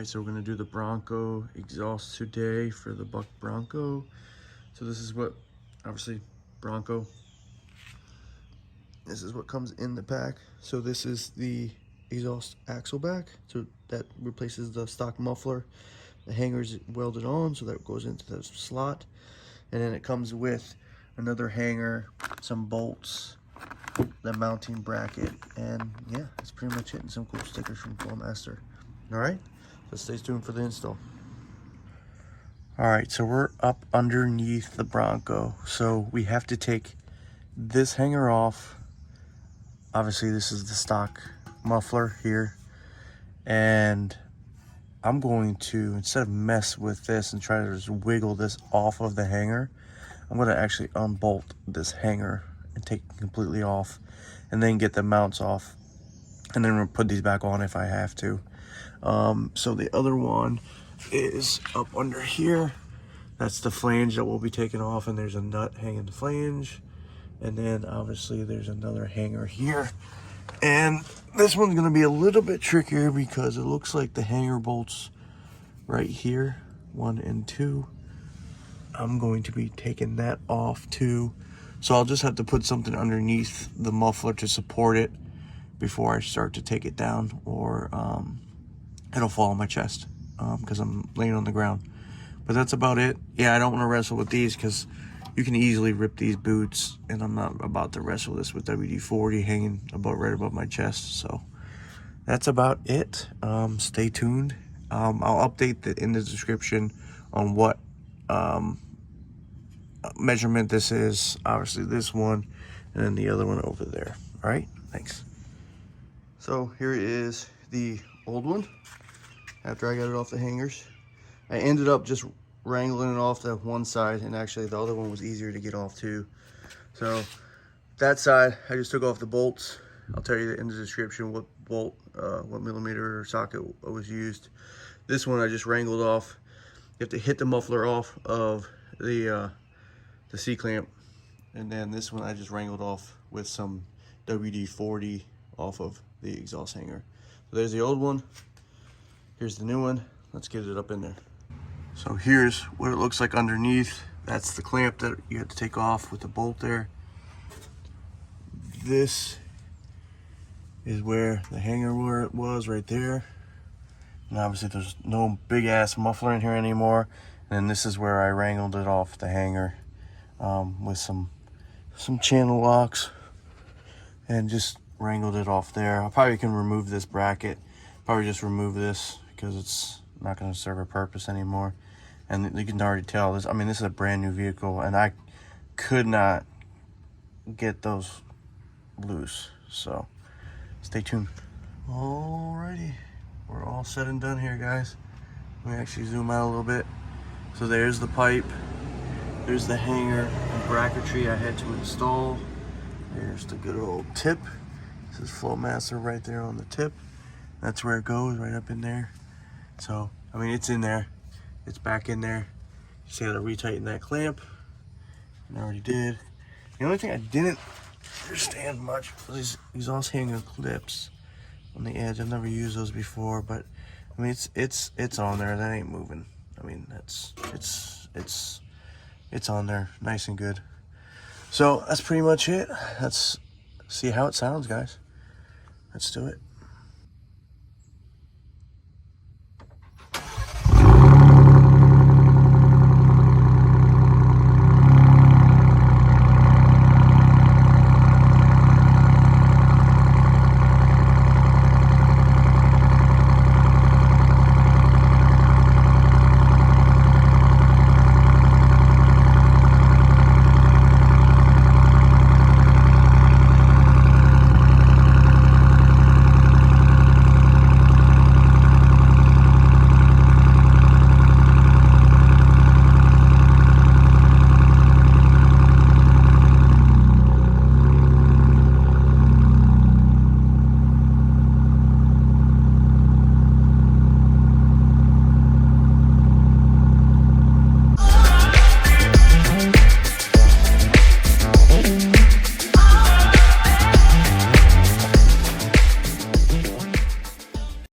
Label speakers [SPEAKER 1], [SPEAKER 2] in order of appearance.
[SPEAKER 1] Alright, so we're going to do the Bronco exhaust today for the Buck Bronco. So this is what, obviously, Bronco. This is what comes in the pack. So this is the exhaust axle back. So that replaces the stock muffler. The hanger's welded on, so that goes into the slot. And then it comes with another hanger, some bolts, the mounting bracket, and yeah, that's pretty much it. And some cool stickers from Flowmaster. Alright, so stay tuned for the install. Alright, so we're up underneath the Bronco. So we have to take this hanger off. Obviously this is the stock muffler here. And I'm going to, instead of mess with this and try to just wiggle this off of the hanger, I'm going to actually unbolt this hanger and take it completely off, and then get the mounts off, and then we'll put these back on if I have to. So the other one is up under here. That's the flange that will be taken off, and there's a nut hanging the flange. And then obviously there's another hanger here. And this one's gonna be a little bit trickier because it looks like the hanger bolts right here, 1 and 2. I'm going to be taking that off too. So I'll just have to put something underneath the muffler to support it before I start to take it down, or it'll fall on my chest because I'm laying on the ground. But that's about it. Yeah, I don't want to wrestle with these because you can easily rip these boots, and I'm not about to wrestle this with WD-40 hanging right above my chest. So that's about it. Stay tuned. I'll update in the description on what measurement this is. Obviously this one, and then the other one over there. All right, thanks. So here is the old one after I got it off the hangers. I ended up just wrangling it off to one side, and actually the other one was easier to get off too. So that side I just took off the bolts. I'll tell you in the description what bolt, what millimeter or socket was used. This one I just wrangled off. You have to hit the muffler off of the C-clamp, and then this one I just wrangled off with some WD-40 off of the exhaust hanger. So there's the old one, here's the new one. Let's get it up in there. So here's what it looks like underneath. That's the clamp that you have to take off with the bolt there. This is where the hanger was right there. And obviously there's no big ass muffler in here anymore. And this is where I wrangled it off the hanger with some channel locks, and just wrangled it off there. I probably can remove this bracket. Probably just remove this because it's not going to serve a purpose anymore. And you can already tell this. I mean, this is a brand new vehicle, and I could not get those loose. So stay tuned. Alrighty, we're all said and done here, guys. Let me actually zoom out a little bit. So there's the pipe. There's the hanger and bracketry I had to install. There's the good old tip. This is Flowmaster right there on the tip. That's where it goes, right up in there. So, I mean, it's in there. It's back in there. Just gotta retighten that clamp. And I already did. The only thing I didn't understand much was these exhaust hanger clips on the edge. I've never used those before, but I mean, it's on there. That ain't moving. I mean, it's on there, nice and good. So that's pretty much it. Let's see how it sounds, guys. Let's do it.